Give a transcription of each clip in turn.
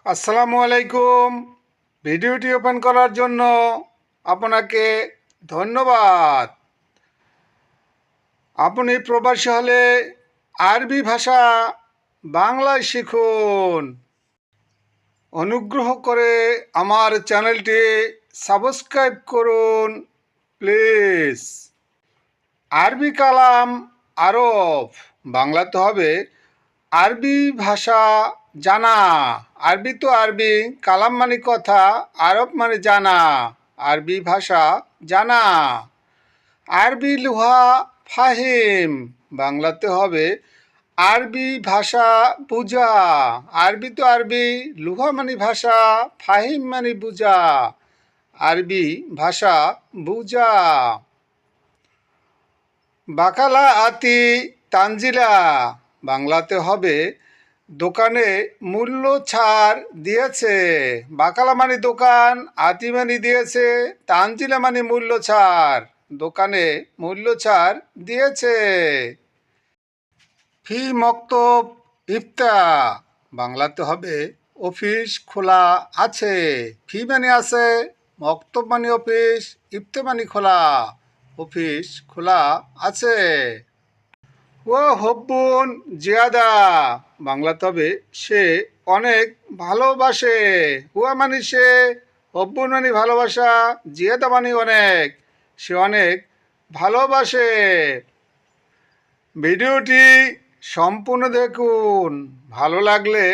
আসসালামু আলাইকুম। ভিডিওটি ওপেন করার জন্য আপনাকে ধন্যবাদ। আপনি প্রবাসী হলে আরবি ভাষা বাংলায় শিখুন। অনুগ্রহ করে আমার চ্যানেলটি সাবস্ক্রাইব করুন প্লিজ। আরবি কালাম আরব বাংলাতে হবে আরবি ভাষা জানা। আরবি তো আরবি, কালাম মানে কথা, আরব মানে জানা। আরবি ভাষা জানা। আরবি লুহা ফাহিম বাংলাতে হবে আরবি ভাষা বুঝা। আরবি তো আরবি, লুহা মানে ভাষা, ফাহিম মানে বুঝা। আরবি ভাষা বুঝা। বাকালা আতি তানজিলা বাংলাতে হবে দোকানে মূল্য ছাড় দিয়েছে। বাকালা মানে দোকান, আতি মানে দিয়েছে, তানজিলা মানে মূল্য ছাড়। দোকানে মূল্য ছাড় দিয়েছে। ফি মক্তব ইফতা বাংলাতে হবে অফিস খোলা আছে। ফি মানে আছে, মক্তব মানে অফিস, ইফতা মানে খোলা। অফিস খোলা আছে। ও হব্বুন জিয়াদা বাংলাতে হবে সে অনেক ভালোবাসে। হুয়া মানে সে, হব্বুন মানে ভালোবাসা, জিয়াদা মানে অনেক, সে অনেক ভালোবাসে। ভিডিওটি সম্পূর্ণ দেখুন, ভালো লাগলে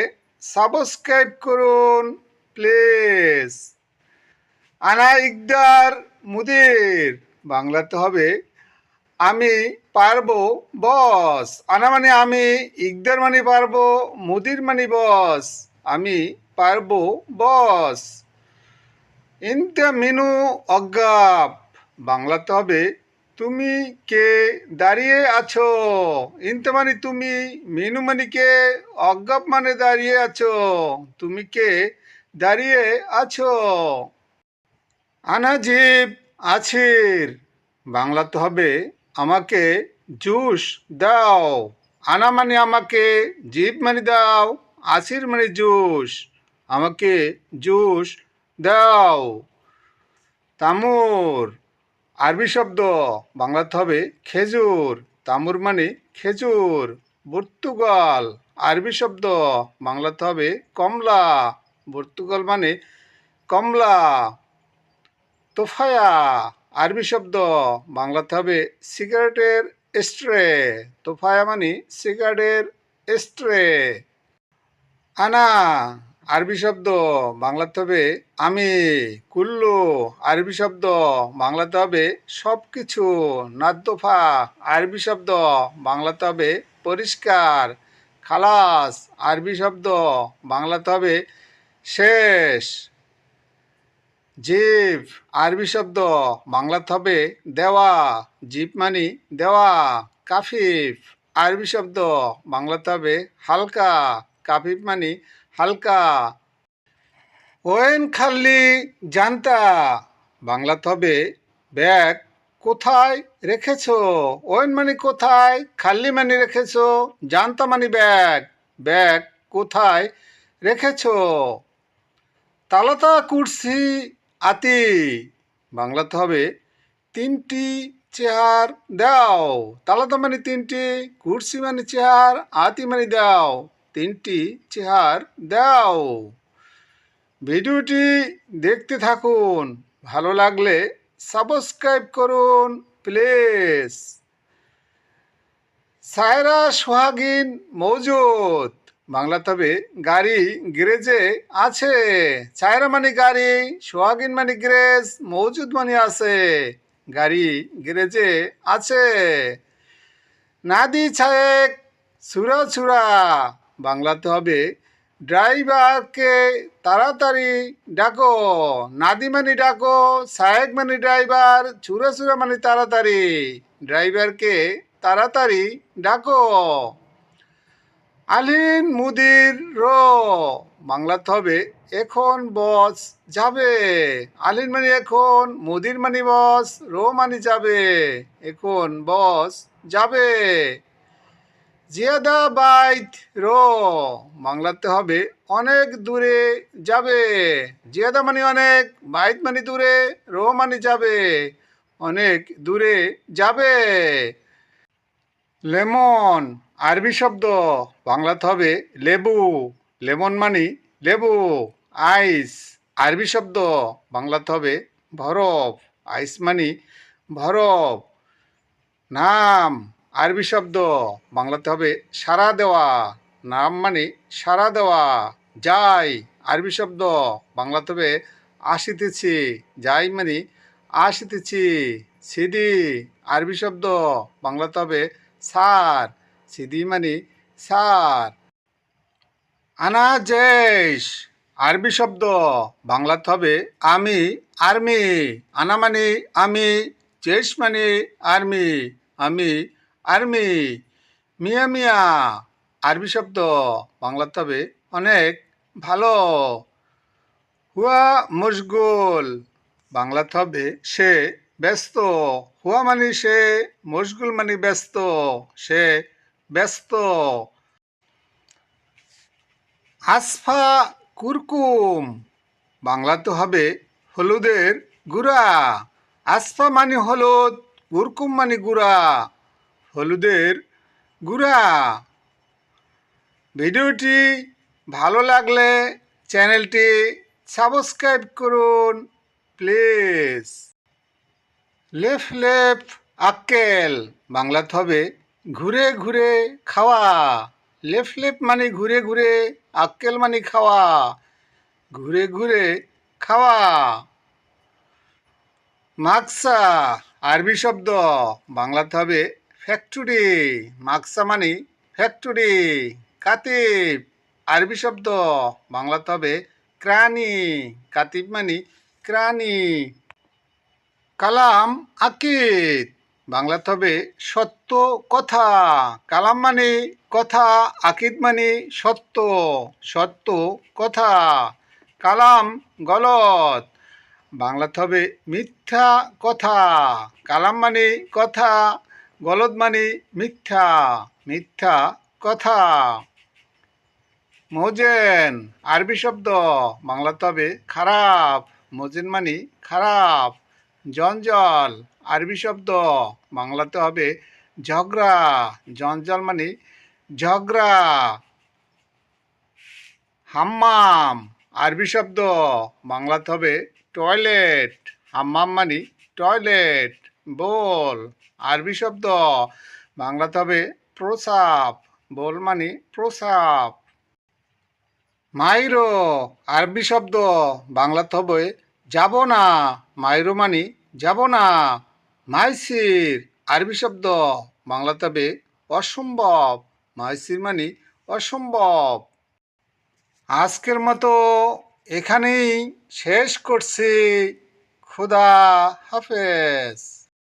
সাবস্ক্রাইব করুন প্লিজ। আনা ইকদার মুদির বাংলাতে হবে আমি পারবো বস। আনা মানে আমি, ইকদার মানে পারবো, মুদির মানে বস। আমি পারবো বস। ইনতা মিনু অজ্ঞাপ বাংলাতে হবে তুমি কে দাঁড়িয়ে আছো। ইনতা মানে তুমি, মিনু মানে কে, অজ্ঞাপ মানে দাঁড়িয়ে আছো। তুমি কে দাঁড়িয়ে আছো। আনাজিব আছির বাংলাতে হবে আমাকে জুস দাও। আনা মানে আমাকে, জিব মানে দাও, আছির মানে জুস। আমাকে জুস দাও। তামুর আরবি শব্দ বাংলাতে হবে খেজুর। তামুর মানে খেজুর। পর্তুগাল আরবি শব্দ বাংলাতে হবে কমলা। পর্তুগাল মানে কমলা। তোফায়া আরবি শব্দ বাংলাতে হবে সিগারেটের স্ট্রে। তোফায়া মানে সিগারেটের স্ট্রে। আনা আরবি শব্দ বাংলাতে হবে আমি। কুল্লু আরবি শব্দ বাংলাতে হবে সব কিছু। নাদ্দোফা আরবি শব্দ বাংলাতে হবে পরিষ্কার। খালাস আরবি শব্দ বাংলাতে হবে শেষ। জিভ আরবি শব্দ বাংলাতে হবে দেওয়া। জিভ মানে দেওয়া। কাফিফ আরবি শব্দ বাংলাতে হবে হালকা। কাফিফ মানে হালকা। ওয়েন খাল্লি জানতা বাংলাতে হবে ব্যাগ কোথায় রেখেছো। ওয়েন মানে কোথায়, খাল্লি মানে রেখেছো, জানতা মানে ব্যাগ। ব্যাগ কোথায় রেখেছো। তালাতা কুরসি আতি বাংলাতে হবে তিনটি চেয়ার দাও। তালাতা মানে তিনটি, কুরসি মানে চেয়ার, আতি মানে দাও। তিনটি চেয়ার দাও। ভিডিওটি দেখতে থাকুন, ভালো লাগলে সাবস্ক্রাইব করুন প্লিজ। সায়রা সোহাগিন মৌজুদ বাংলাতে হবে গাড়ি গ্যারেজে আছে। সায়রা মানে গাড়ি, সোহাগিন মানে গ্যারেজ, মৌজুদ মানে আছে। গাড়ি গ্যারেজে আছে। নাদি ছায়েক ছুরা ছুরা বাংলাতে হবে ড্রাইভারকে তাড়াতাড়ি ডাকো। নাদি মানে ডাকো, সায়েক মানে ড্রাইভার, ছুরা ছুরা মানে তাড়াতাড়ি। ড্রাইভারকে তাড়াতাড়ি ডাকো। আলিন মুদির রো বাংলাতে হবে এখন বস যাবে। আলিন মানে এখন, মুদির মানে বস, রো মানে যাবে। এখন বস যাবে। জিয়াদা বাইত রো বাংলাতে হবে অনেক দূরে যাবে। জিয়াদা মানে অনেক, বাইত মানে দূরে, রো মানে যাবে, অনেক দূরে যাবে। লেমন আরবি শব্দ, বাংলাতে হবে লেবু। লেমন মানে লেবু। আইস আরবি শব্দ, বাংলাতে হবে বরফ। আইস মানে বরফ। নাম আরবি শব্দ, বাংলাতে হবে সাড়া দেওয়া। নাম মানে সাড়া দেওয়া। যাই আরবি শব্দ, বাংলাতে হবে আসিতেছি। যাই মানে আসিতেছি। সিদি আরবি শব্দ, বাংলাতে হবে সার। সিদি মানে সার। আনা জেশ আরবি শব্দ, বাংলাতে হবে আমি আর্মি। আনা মানে আমি, জেশ মানে আর্মি, আমি আর্মি। মিয়া মিয়া আরবি শব্দ, বাংলাতে হবে অনেক ভালো। হুয়া মশগুল বাংলাতে হবে সে ব্যস্ত। হুয়া মানে সে, মশগুল মানে ব্যস্ত, সে ব্যস্ত। আসফা কুরকুম বাংলাতে হবে হলুদের গুঁড়া। আসফা মানে হলুদ, কুরকুম মানে গুঁড়া, হলুদের গুঁড়া। ভিডিওটি ভালো লাগলে চ্যানেলটি সাবস্ক্রাইব করুন প্লিজ। লেফ লেফ আক্কেল বাংলাতে হবে ঘুরে ঘুরে খাওয়া। লেফ লেফ মানে ঘুরে ঘুরে, আক্কেল মানে খাওয়া, ঘুরে ঘুরে খাওয়া। মাকসা আরবি শব্দ, বাংলাতে হবে ফ্যাক্টরি। মাকসা মানে ফ্যাক্টরি। কাতিব আরবি শব্দ, বাংলাতে হবে ক্রানি। কাতিব মানে ক্রানি। কালাম আকিদ বাংলাতে হবে সত্য কথা। কালাম মানে কথা, আকিদ মানে সত্য, সত্য কথা। কালাম গলত বাংলাতে হবে মিথ্যা কথা। কালাম মানে কথা, গলত মানে মিথ্যা, মিথ্যা কথা। মোজেন আরবি শব্দ, বাংলাতে হবে খারাপ। মোজেন মানে খারাপ। জঞ্জাল আরবি শব্দ, বাংলাতে হবে ঝগড়া। জঞ্জাল মানে ঝগড়া। হাম্মাম আরবি শব্দ, বাংলাতে হবে টয়লেট। হাম্মাম মানে টয়লেট। বোল আরবি শব্দ, বাংলাতে হবে প্রসাব। বোল মানে প্রসাব। মাইরো আরবি শব্দ, বাংলাতে হবে যাব না। মাইরো মানে যাব না। মাইসির আরবি শব্দ, বাংলাতে হবে অসম্ভব। মাইসির মানে অসম্ভব। আজকের মতো এখানেই শেষ করছি। খুদা হাফেজ।